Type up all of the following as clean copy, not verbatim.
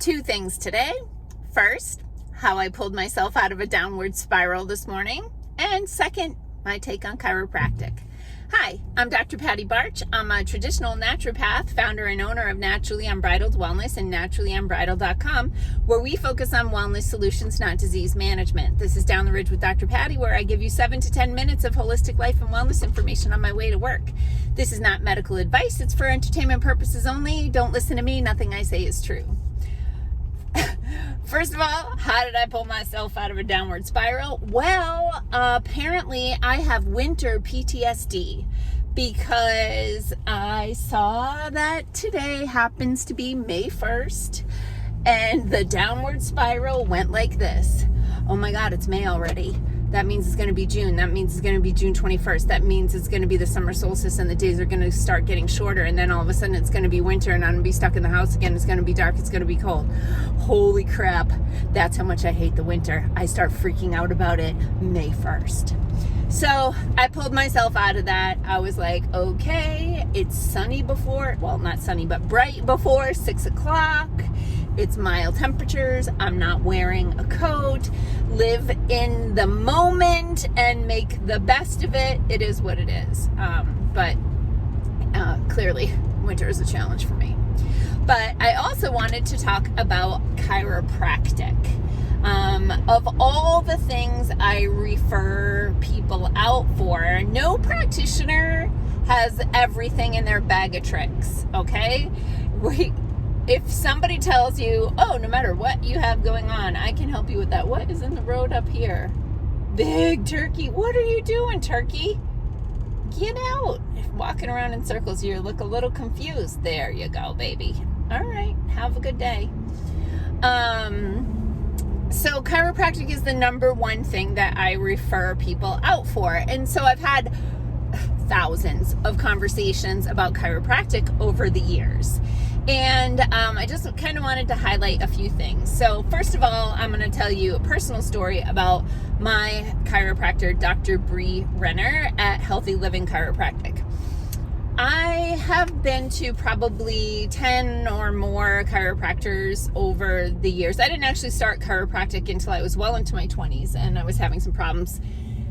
Two things today. First, how I pulled myself out of a downward spiral this morning. And second, my take on chiropractic. Hi, I'm Dr. Patty Barch. I'm a traditional naturopath, founder and owner of Naturally Unbridled Wellness and naturallyunbridled.com, where we focus on wellness solutions, not disease management. This is Down the Ridge with Dr. Patty, where I give you 7 to 10 minutes of holistic life and wellness information on my way to work. This is not medical advice. It's for entertainment purposes only. Don't listen to me. Nothing I say is true. First of all, how did I pull myself out of a downward spiral? Well, apparently I have winter PTSD because I saw that today happens to be May 1st and the downward spiral went like this. Oh my God, it's May already. That means it's going to be June. That means it's going to be June 21st. That means it's going to be the summer solstice and the days are going to start getting shorter. And then all of a sudden it's going to be winter and I'm going to be stuck in the house again. It's going to be dark. It's going to be cold. Holy crap. That's how much I hate the winter. I start freaking out about it May 1st. So I pulled myself out of that. I was like, okay, it's sunny before, well, not sunny, but bright before 6 o'clock. It's mild temperatures. I'm not wearing a coat. Live in the moment and make the best of it. It is what it is. But clearly, winter is a challenge for me. But I also wanted to talk about chiropractic. Of all the things I refer people out for, no practitioner has everything in their bag of tricks, okay? If somebody tells you, oh, no matter what you have going on, I can help you with that. What is in the road up here? Big turkey. What are you doing, turkey? Get out. Walking around in circles, you look a little confused. There you go, baby. All right. Have a good day. So chiropractic is the number one thing that I refer people out for. And so I've had thousands of conversations about chiropractic over the years. And I just kind of wanted to highlight a few things. So first of all, I'm going to tell you a personal story about my chiropractor, Dr. Bree Renner at Healthy Living Chiropractic. I have been to probably 10 or more chiropractors over the years. I didn't actually start chiropractic until I was well into my 20s and I was having some problems.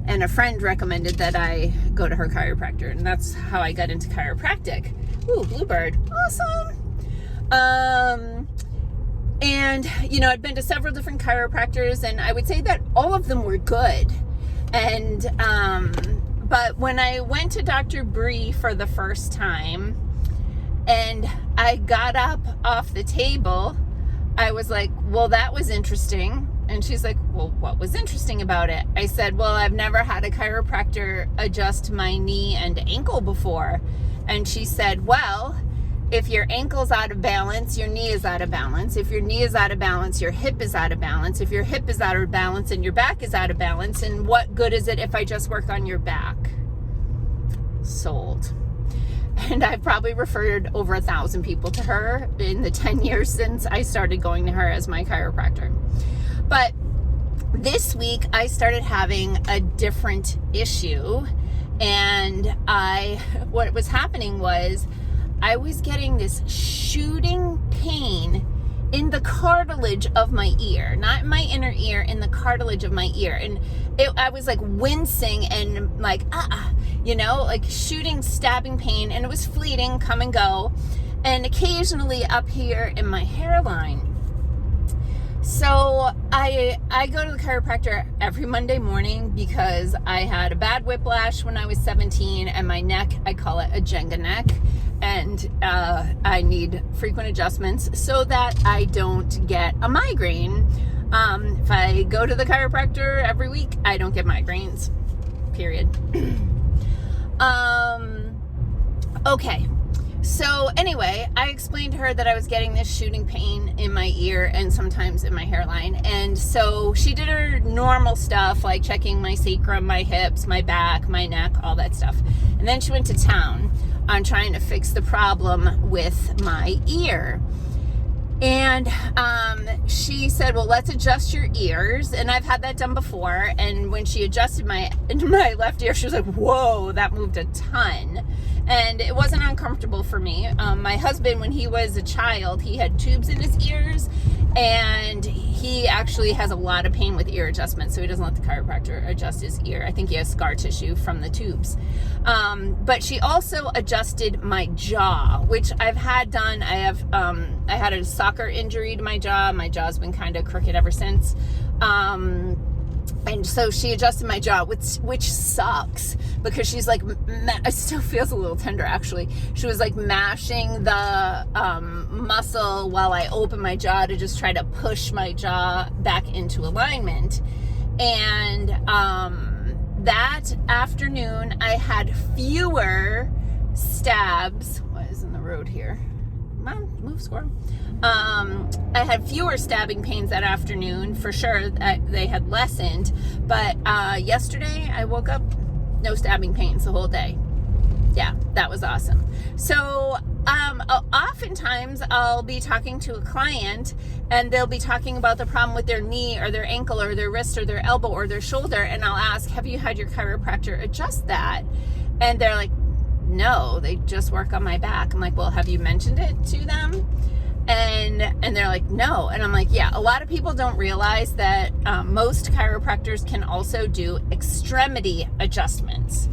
And a friend recommended that I go to her chiropractor. And that's how I got into chiropractic. Ooh, bluebird. Awesome. And, I'd been to several different chiropractors and I would say that all of them were good. And, but when I went to Dr. Bree for the first time and I got up off the table, I was like, well, that was interesting. And she's like, well, what was interesting about it? I said, well, I've never had a chiropractor adjust my knee and ankle before. And she said, well, if your ankle's out of balance, your knee is out of balance. If your knee is out of balance, your hip is out of balance. If your hip is out of balance and your back is out of balance, and what good is it if I just work on your back? Sold. And I've probably referred over 1,000 people to her in the 10 years since I started going to her as my chiropractor. But this week I started having a different issue, and what was happening was I was getting this shooting pain in the cartilage of my ear, not in my inner ear, in the cartilage of my ear. And I was like wincing and like, like shooting, stabbing pain. And it was fleeting, come and go. And occasionally up here in my hairline. So I go to the chiropractor every Monday morning because I had a bad whiplash when I was 17 and my neck, I call it a Jenga neck. And I need frequent adjustments so that I don't get a migraine. If I go to the chiropractor every week, I don't get migraines, period. Okay. So anyway, I explained to her that I was getting this shooting pain in my ear and sometimes in my hairline. And so she did her normal stuff, like checking my sacrum, my hips, my back, my neck, all that stuff. And then she went to town on trying to fix the problem with my ear. And she said, well, let's adjust your ears. And I've had that done before. And when she adjusted my left ear, she was like, whoa, that moved a ton. and it wasn't uncomfortable for me. My husband, when he was a child, he had tubes in his ears, and he actually has a lot of pain with ear adjustment, so he doesn't let the chiropractor adjust his ear. I think he has scar tissue from the tubes. But she also adjusted my jaw, which I've had done. I had a soccer injury to my jaw. My jaw's been kind of crooked ever since. And so she adjusted my jaw, which sucks, because she's like, it still feels a little tender actually. She was like mashing the muscle while I opened my jaw to just try to push my jaw back into alignment. And that afternoon I had fewer stabs. What is in the road here? Come on, move, squirrel. I had fewer stabbing pains that afternoon, for sure. They had lessened, but yesterday I woke up no stabbing pains the whole day. Yeah, that was awesome. So oftentimes I'll be talking to a client and they'll be talking about the problem with their knee or their ankle or their wrist or their elbow or their shoulder, and I'll ask, have you had your chiropractor adjust that? And they're like, no, they just work on my back. I'm like, well, have you mentioned it to them? And they're like, no. And I'm like, yeah, a lot of people don't realize that most chiropractors can also do extremity adjustments.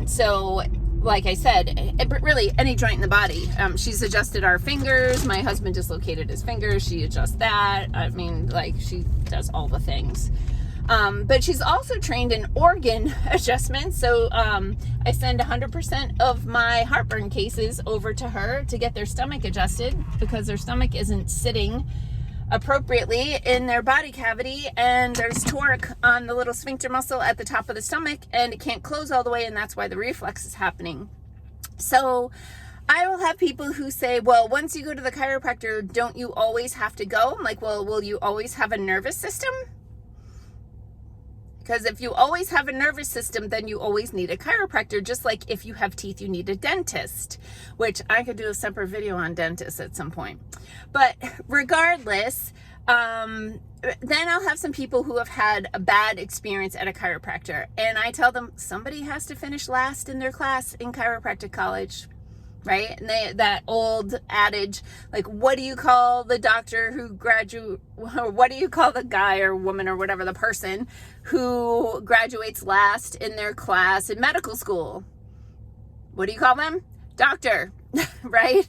So like I said, really any joint in the body. She's adjusted our fingers. My husband dislocated his fingers. She adjusts that. I mean, like, she does all the things. But she's also trained in organ adjustments. So I send 100% of my heartburn cases over to her to get their stomach adjusted, because their stomach isn't sitting appropriately in their body cavity, and there's torque on the little sphincter muscle at the top of the stomach, and it can't close all the way, and that's why the reflux is happening. So I will have people who say, well, once you go to the chiropractor, don't you always have to go? I'm like, well, will you always have a nervous system? Because if you always have a nervous system, then you always need a chiropractor, just like if you have teeth, you need a dentist, which I could do a separate video on dentists at some point. But regardless, then I'll have some people who have had a bad experience at a chiropractor, and I tell them somebody has to finish last in their class in chiropractic college. Right? And that old adage, like, what do you call the doctor who or what do you call the guy or woman or whatever, the person who graduates last in their class in medical school? What do you call them? Doctor, right?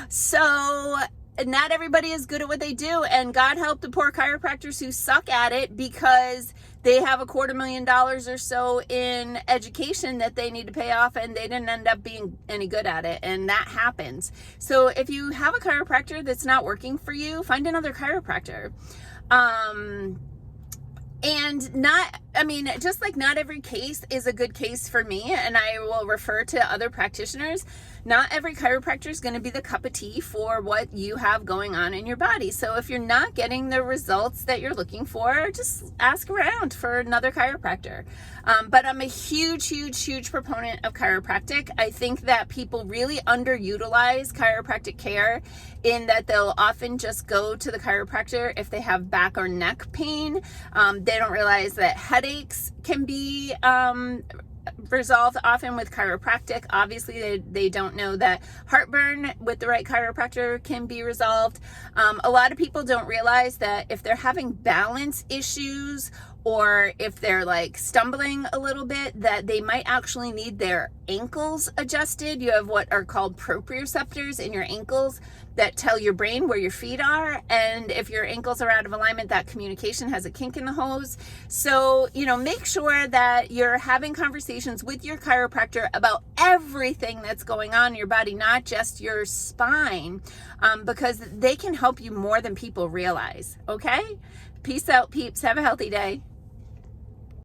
So not everybody is good at what they do, and God help the poor chiropractors who suck at it because they have $250,000 or so in education that they need to pay off, and they didn't end up being any good at it, and that happens. So if you have a chiropractor that's not working for you, find another chiropractor. And just like not every case is a good case for me, and I will refer to other practitioners, not every chiropractor is going to be the cup of tea for what you have going on in your body. So if you're not getting the results that you're looking for, just ask around for another chiropractor. But I'm a huge proponent of chiropractic. I think that people really underutilize chiropractic care, in that they'll often just go to the chiropractor if they have back or neck pain. They don't realize that headaches can be resolved often with chiropractic. Obviously, they don't know that heartburn with the right chiropractor can be resolved. A lot of people don't realize that if they're having balance issues, or if they're like stumbling a little bit, that they might actually need their ankles adjusted. You have what are called proprioceptors in your ankles that tell your brain where your feet are. And if your ankles are out of alignment, that communication has a kink in the hose. So, make sure that you're having conversations with your chiropractor about everything that's going on in your body, not just your spine, because they can help you more than people realize. Okay? Peace out, peeps. Have a healthy day.